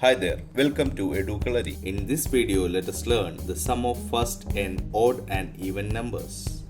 Hi there, welcome to Educalary. In this video, let us learn the sum of first and odd and even numbers.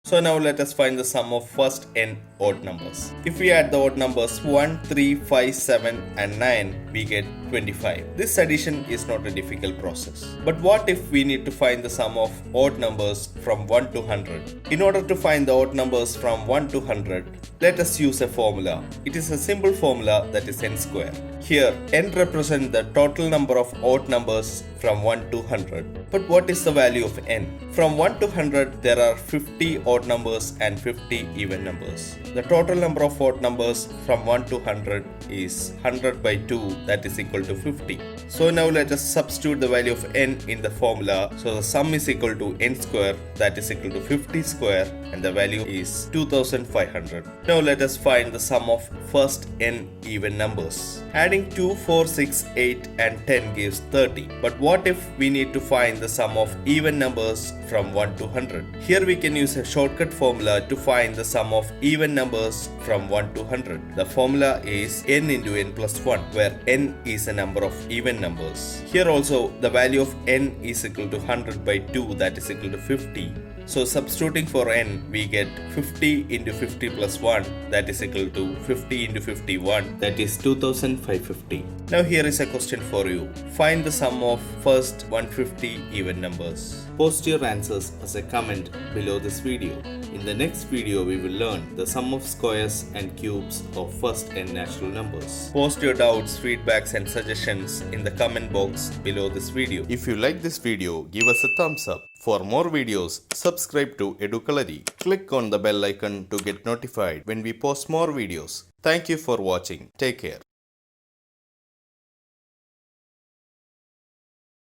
So now let us find the sum of first and odd numbers. If we add the odd numbers 1, 3, 5, 7 and 9, we get 25. This addition is not a difficult process. But what if we need to find the sum of odd numbers from 1 to 100? In order to find the odd numbers from 1 to 100, let us use a formula. It is a simple formula, that is n square. Here, n represents the total number of odd numbers from 1 to 100. But what is the value of n? From 1 to 100, there are 50 odd numbers and 50 even numbers. The total number of odd numbers from 1 to 100 is 100 by 2, that is equal to 50. So now let us substitute the value of n in the formula. So the sum is equal to n square, that is equal to 50 square, and the value is 2500. Now let us find the sum of first n even numbers. Adding 2, 4, 6, 8 and 10 gives 30. But what if we need to find the sum of even numbers from 1 to 100? Here we can use a shortcut formula to find the sum of even numbers from 1 to 100. The formula is n into n plus 1, where n is a number of even numbers. Here also the value of n is equal to 100 by 2, that is equal to 50. So substituting for n, we get 50 into 50 plus 1, that is equal to 50 into 51, that is 2550. Now here is a question for you. Find the sum of first 150 even numbers. Post your answers as a comment below this video. In the next video, we will learn the sum of squares and cubes of first and natural numbers. Post your doubts, feedbacks and suggestions in the comment box below this video. If you like this video, give us a thumbs up. For more videos, subscribe to Educalary. Click on the bell icon to get notified when we post more videos. Thank you for watching. Take care.